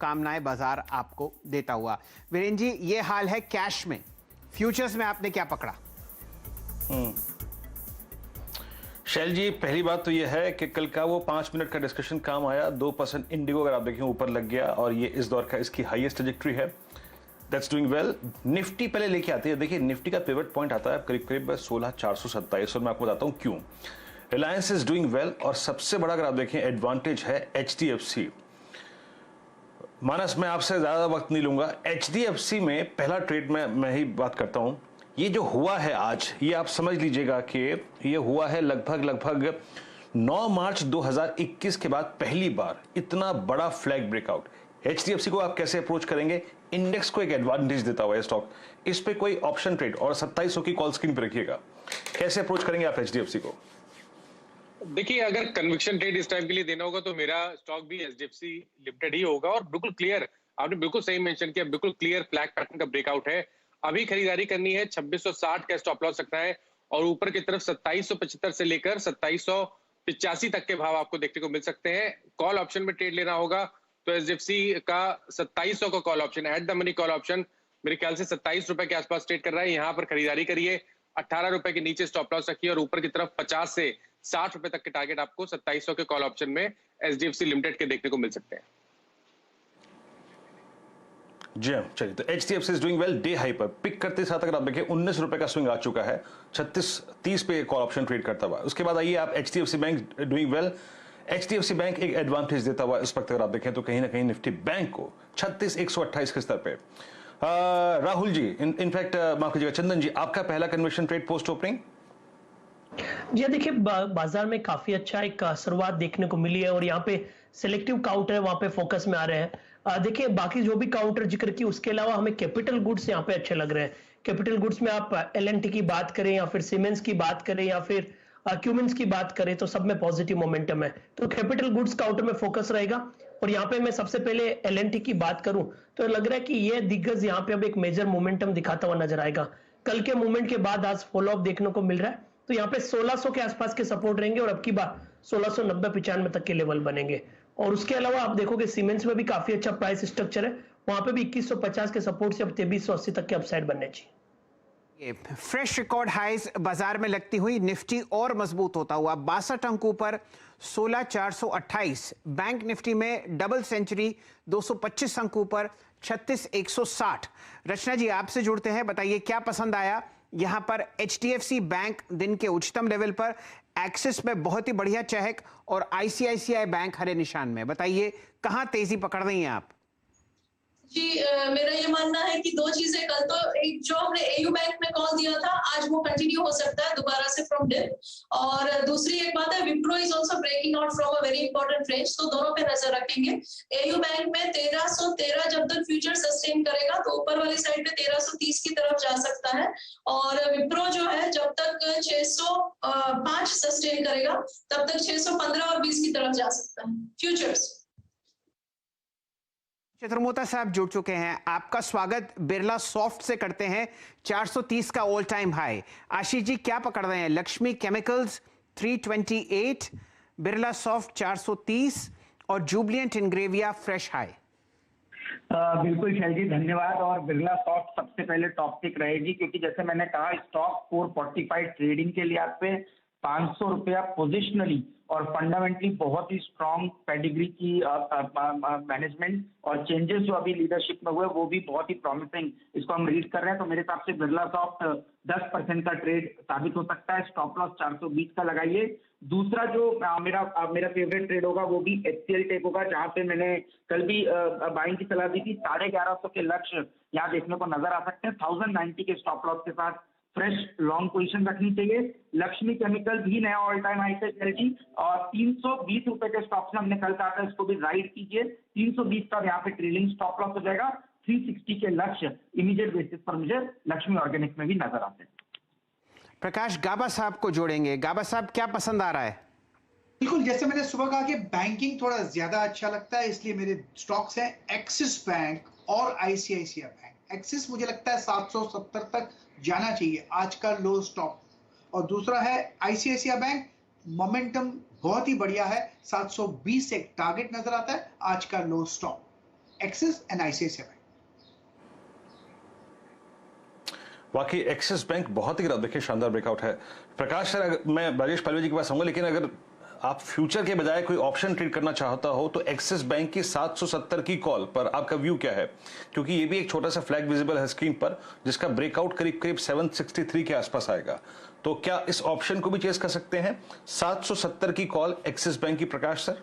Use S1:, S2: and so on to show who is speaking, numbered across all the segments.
S1: कामनाएं बाजार आपको देता हुआ। वीरेंद्र जी, ये हाल है कैश में, फ्यूचर्स में आपने क्या पकड़ा?
S2: शैल जी, पहली बात तो यह है कि कल का वो 5 मिनट का डिस्कशन काम आया। 2% इंडिगो अगर आप देखें ऊपर लग गया और ये इस दौर का इसकी हाईएस्ट ट्रैजेक्टरी है। That's doing well. निफ्टी पहले लेके आती है। देखिए, निफ्टी का पिवट पॉइंट आता है करीब करीब 16,427 और मैं आपको बताता हूं क्यों। रिलायंस इज डूइंग वेल और सबसे बड़ा अगर आप देखें एडवांटेज है HDFC। मानस, मैं आपसे ज्यादा वक्त नहीं लूंगा। HDFC में पहला ट्रेड में मैं ही बात करता हूं। ये जो हुआ है आज, ये आप समझ लीजिएगा कि ये हुआ है लगभग 9 मार्च 2021 के बाद पहली बार इतना बड़ा फ्लैग ब्रेकआउट। HDFC को आप कैसे अप्रोच करेंगे? इंडेक्स को एक एडवांटेज देता हुआ है स्टॉक, इस पे कोई ऑप्शन ट्रेड और 2700 की कॉल स्क्रीन पे रखिएगा। कैसे अप्रोच करेंगे आप HDFC को?
S3: देखिए, अगर कन्विक्शन ट्रेड इस टाइम के लिए देना होगा तो मेरा स्टॉक भी HDFC लिमिटेड ही होगा। और बिल्कुल क्लियर, आपने बिल्कुल सही मेंशन किया, बिल्कुल क्लियर फ्लैग पैटर्न का ब्रेकआउट है। अभी खरीदारी करनी है, 2660 का स्टॉप लॉस रखना है और ऊपर की तरफ 2775 से लेकर 2785 तक के भाव आपको देखने को मिल सकते हैं। कॉल ऑप्शन में ट्रेड लेना होगा तो HDFC का 2700 का call option, at the money call option, मेरे ख्याल से 27 रुपए के आसपास ट्रेड कर रहा है। यहाँ पर खरीदारी करिए, 18 रुपए के नीचे स्टॉप लॉस रखिए और ऊपर की तरफ 50 से 60 रुपए तक के टारगेट आपको 2700 के कॉल ऑप्शन में HDFC लिमिटेड के देखने को मिल सकते हैं।
S2: जी हाँ, चलिए। तो HDFC is doing well. Day high पर पिक करते साथ अगर आप देखें 19 रुपए का स्विंग आ चुका है, 36.30 पे कॉल ऑप्शन ट्रेड करता हुआ। उसके बाद आइए आप HDFC bank doing well. HDFC bank एक एडवांटेज देता हुआ इस वक्त अगर आप देखें तो कहीं ना कहीं निफ्टी बैंक को 36,128 के स्तर पे। राहुल जी, इनफैक्ट माफ कीजिएगा चंदन जी, आपका पहला कन्वर्शन ट्रेड पोस्ट ओपनिंग?
S4: जी देखिए, बाजार में काफी अच्छा एक शुरुआत देखने को मिली है और यहाँ पे सिलेक्टिव काउंटर है, वहां पे फोकस में आ रहे हैं। देखिए, बाकी जो भी काउंटर जिक्र की उसके अलावा हमें कैपिटल गुड्स यहाँ पे अच्छे लग रहे हैं। कैपिटल गुड्स में आप L&T की बात करें या फिर सीमेंस की बात करें या फिर क्यूमेंस की बात करें तो सब में पॉजिटिव मोमेंटम है। तो कैपिटल गुड्स काउंटर में फोकस रहेगा। और यहाँ पे मैं सबसे पहले L&T की बात करूं तो लग रहा है कि ये दिग्गज यहाँ पे अब एक मेजर मोमेंटम दिखाता हुआ नजर आएगा। कल के मूवमेंट के बाद आज फॉलो अप देखने को मिल रहा है, तो यहाँ पे 1600 के आसपास के सपोर्ट रहेंगे और अब की बार 1690-95 तक के लेवल बनेंगे। और उसके अलावा आप देखोगे सीमेंट्स में भी काफी अच्छा प्राइस स्ट्रक्चर है, वहां पे भी 2150 के सपोर्ट से अब 2380 तक के अपसाइड बनने चाहिए।
S1: फ्रेश रिकॉर्ड हाइज बाजार में लगती हुई निफ्टी और मजबूत होता हुआ 62 अंकों पर 16,428। बैंक निफ्टी में डबल सेंचुरी 225 अंकों पर 36,160। रचना जी, आपसे जुड़ते हैं, बताइए क्या पसंद आया यहां पर? HDFC बैंक दिन के उच्चतम लेवल पर, एक्सिस में बहुत ही बढ़िया चहक और ICICI बैंक हरे निशान में। बताइए कहां तेजी पकड़ रही हैं आप?
S5: जी, मेरा ये मानना है कि दो चीजें, कल तो एक जो हमने AU बैंक में कॉल दिया था आज वो कंटिन्यू हो सकता है दोबारा से फ्रॉम डिप। और दूसरी एक बात है, Wipro is also breaking out from a very important range, तो दोनों पे नजर रखेंगे। AU बैंक में 1313 जब तक फ्यूचर सस्टेन करेगा तो ऊपर वाली साइड पे 1330 की तरफ जा सकता है। और विप्रो जो है जब तक 605 सस्टेन करेगा तब तक 615 और 20 की तरफ जा सकता है फ्यूचर्स।
S1: चित्रमोता साहब जुड़ चुके हैं, आपका स्वागत बिरला सॉफ्ट से करते हैं। 430 का all time high. Ashish ji, क्या पकड़ रहे हैं? लक्ष्मी केमिकल्स 328, बिरला सॉफ्ट 430 और जुबिलिएंट इंग्रेविया फ्रेश हाई।
S6: बिल्कुल शैल जी, धन्यवाद। और बिरला सॉफ्ट सबसे पहले टॉप पिक रहेगी क्योंकि जैसे मैंने कहा स्टॉक 445 ट्रेडिंग के लिए आप पे 500 रुपया पोजिशनली और फंडामेंटली बहुत ही स्ट्रॉन्ग पेडिग्री की मैनेजमेंट और चेंजेस जो अभी लीडरशिप में हुए वो भी बहुत ही प्रॉमिसिंग इसको हम रीड कर रहे हैं। तो मेरे हिसाब से बिरला सॉफ्ट 10% का ट्रेड साबित हो सकता है। स्टॉप लॉस 420 का लगाइए। दूसरा जो मेरा फेवरेट ट्रेड होगा वो भी HCL टेक होगा, जहां पे मैंने कल भी बाइंग की सलाह दी थी। 1150 के लक्ष्य यहाँ देखने को नजर आ सकते हैं। 1090 के स्टॉप लॉस के साथ फ्रेश लॉन्ग पोजीशन रखनी चाहिए। लक्ष्मी केमिकल भी नया ऑल टाइम हाई पे चलेगी और 320 रुपए के स्टॉप से हमने कल कहा था इसको भी राइड कीजिए। 320 का यहाँ पे ट्रेलिंग स्टॉप लॉस हो जाएगा। 360 के लक्ष्य इमीडिएट बेसिस पर मुझे लक्ष्मी ऑर्गेनिक में भी नजर आते हैं।
S1: प्रकाश गाबा साहब को जोड़ेंगे। गाबा साहब, क्या पसंद आ रहा है?
S7: बिल्कुल, जैसे मैंने सुबह कहा कि बैंकिंग थोड़ा ज्यादा अच्छा लगता है, इसलिए मेरे स्टॉक्स हैं एक्सिस बैंक और ICICI बैंक। एक्सिस मुझे लगता है 770 तक जाना चाहिए, आज का लो स्टॉप। और दूसरा है ICICI बैंक, मोमेंटम बहुत ही बढ़िया है, 720 से एक टारगेट नजर आता है, आज का low stop. Axis and ICICI bank.
S2: वाकई एक्सिस बैंक बहुत ही देखिए शानदार ब्रेकआउट है। प्रकाश सर, मैं राजेश पालवे जी के पास आऊंगा, लेकिन अगर आप फ्यूचर के बजाय कोई ऑप्शन ट्रेड करना चाहता हो तो एक्सिस बैंक की 770 की कॉल पर आपका व्यू क्या है? क्योंकि ये भी एक छोटा सा फ्लैग विजिबल है स्क्रीन पर, जिसका ब्रेकआउट करीब करीब 763 के आसपास आएगा। तो क्या इस ऑप्शन को भी चेस कर सकते हैं? 770 की कॉल एक्सिस बैंक की, प्रकाश सर?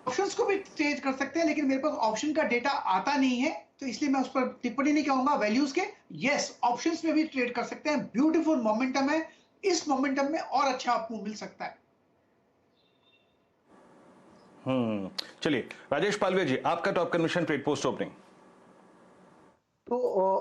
S7: ऑप्शंस को भी ट्रेड कर सकते हैं, लेकिन मेरे पास ऑप्शन का डेटा आता नहीं है, तो इसलिए मैं उस पर टिप्पणी नहीं कहूंगा वैल्यूज के। यस, ऑप्शंस में भी ट्रेड कर सकते हैं, ब्यूटीफुल मोमेंटम है, इस मोमेंटम में और अच्छा आपको मिल सकता है।
S2: चलिए राजेश पालवे जी, आपका top conviction trade post opening.
S8: तो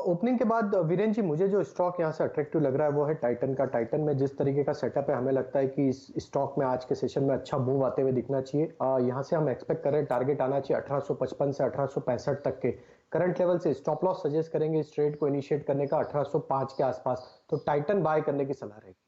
S8: ओपनिंग के बाद वीरेन जी, मुझे जो स्टॉक यहाँ से अट्रैक्टिव लग रहा है वो है टाइटन का। टाइटन में जिस तरीके का सेटअप है, हमें लगता है कि इस स्टॉक में आज के सेशन में अच्छा मूव आते हुए दिखना चाहिए। यहाँ से हम एक्सपेक्ट कर रहे हैं टारगेट आना चाहिए 1855 से 1865 तक के करंट लेवल से। स्टॉप लॉस सजेस्ट करेंगे इस ट्रेड को इनिशिएट करने का 1805 के आसपास, तो टाइटन बाय करने की सलाह रहेगी।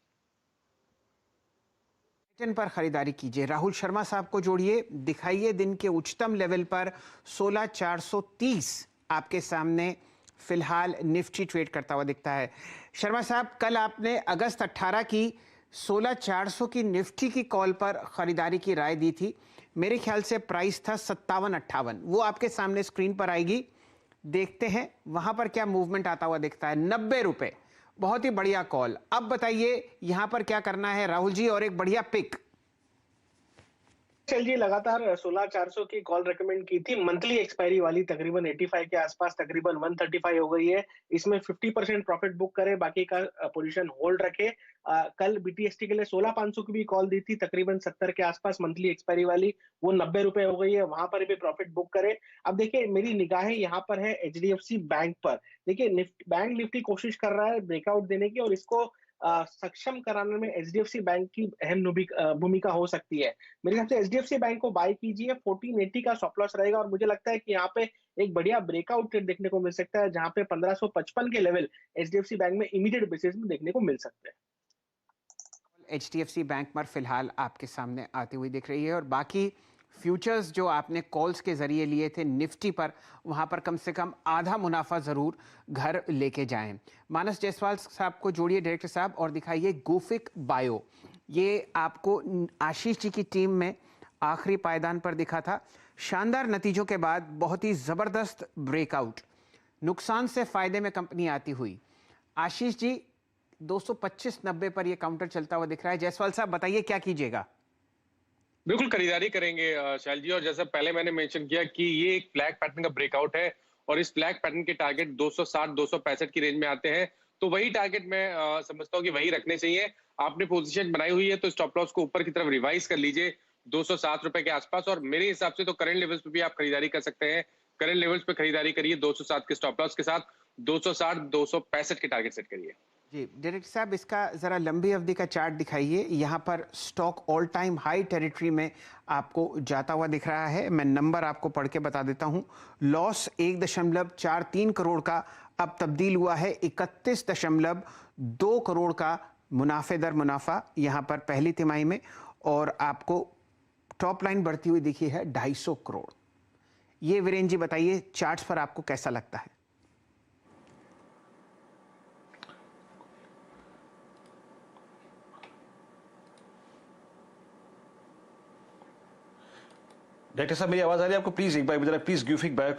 S1: टाइटन पर खरीदारी कीजिए। राहुल शर्मा साहब को जोड़िए, दिखाइए दिन के उच्चतम लेवल पर 16430 आपके सामने फिलहाल निफ्टी ट्रेड करता हुआ दिखता है। शर्मा साहब, कल आपने अगस्त 18 की 16400 की निफ्टी की कॉल पर खरीदारी की राय दी थी। मेरे ख्याल से प्राइस था 57-58, वो आपके सामने स्क्रीन पर आएगी। देखते हैं वहां पर क्या मूवमेंट आता हुआ दिखता है। 90 रुपए, बहुत ही बढ़िया कॉल। अब बताइए यहां पर क्या करना है राहुल जी, और एक बढ़िया पिक।
S4: चल जी, लगातार 16400 की कॉल रेकमेंड की थी, मंथली एक्सपायरी वाली, तकरीबन 85 के आसपास, तकरीबन 135 हो गई है। इसमें 50% प्रॉफिट बुक करे, बाकी का पोजीशन होल्ड रखे। कल बीटीएसटी के लिए 16500 की भी कॉल दी थी, तकरीबन 70 के आसपास मंथली एक्सपायरी वाली, वो 90 रुपए हो गई है, वहां पर भी प्रॉफिट बुक करे। अब देखिए, मेरी निगाहें यहाँ पर है एचडीएफसी बैंक पर। देखिए, बैंक निफ्टी कोशिश कर रहा है ब्रेकआउट देने की, और इसको सक्षम कराने में एचडीएफसी बैंक की अहम भूमिका हो सकती है। मेरे हिसाब से एचडीएफसी बैंक को बाय कीजिए, 1480 का स्टॉप लॉस रहेगा, और मुझे लगता है कि यहाँ पे एक बढ़िया ब्रेकआउट ट्रेड देखने को मिल सकता है, जहां पे 1555 के लेवल एचडीएफसी बैंक में इमीडिएट बेसिस में देखने को मिल सकते हैं।
S1: एचडीएफसी बैंक पर फिलहाल आपके सामने आती हुई दिख रही है, और बाकी फ्यूचर्स जो आपने कॉल्स के जरिए लिए थे निफ्टी पर, वहां पर कम से कम आधा मुनाफा जरूर घर लेके जाएं। मानस जायसवाल साहब को जोड़िए डायरेक्टर साहब, और दिखाइए गुफिक बायो। ये आपको आशीष जी की टीम में आखिरी पायदान पर दिखा था। शानदार नतीजों के बाद बहुत ही जबरदस्त ब्रेकआउट, नुकसान से फायदे में कंपनी आती हुई। आशीष जी, 225.90 पर यह काउंटर चलता हुआ दिख रहा है। जायसवाल साहब बताइए क्या कीजिएगा?
S3: बिल्कुल खरीदारी करेंगे शैल जी, और जैसा पहले मैंने मेंशन किया कि ये एक फ्लैग पैटर्न का ब्रेकआउट है, और इस फ्लैग पैटर्न के टारगेट 260-265 की रेंज में आते हैं, तो वही टारगेट मैं समझता हूँ कि वही रखने चाहिए। आपने पोजीशन बनाई हुई है तो स्टॉप लॉस को ऊपर की तरफ रिवाइज कर लीजिए 207 रुपए के आसपास, और मेरे हिसाब से तो करंट लेवल्स पे भी आप खरीदारी कर सकते हैं। करंट लेवल्स पे खरीदारी करिए 207 के स्टॉप लॉस के साथ, 260-265 के टारगेट सेट करिए।
S1: जी डायरेक्टर साहब, इसका जरा लंबी अवधि का चार्ट दिखाइए। यहाँ पर stock all time high territory में आपको जाता हुआ दिख रहा है। मैं नंबर आपको पढ़ के बता देता हूँ। लॉस 1.43 करोड़ का अब तब्दील हुआ है 31.2 करोड़ का मुनाफे दर मुनाफा यहाँ पर पहली तिमाही में, और आपको टॉप लाइन बढ़ती हुई दिखी है 250 करोड़। ये वीरेन जी बताइए चार्ट्स पर आपको कैसा लगता है?
S2: डायरेक्टर साहब, मेरी आवाज आ रही है आपको? प्लीज एक बार जरा प्लीज गुफिक बायो का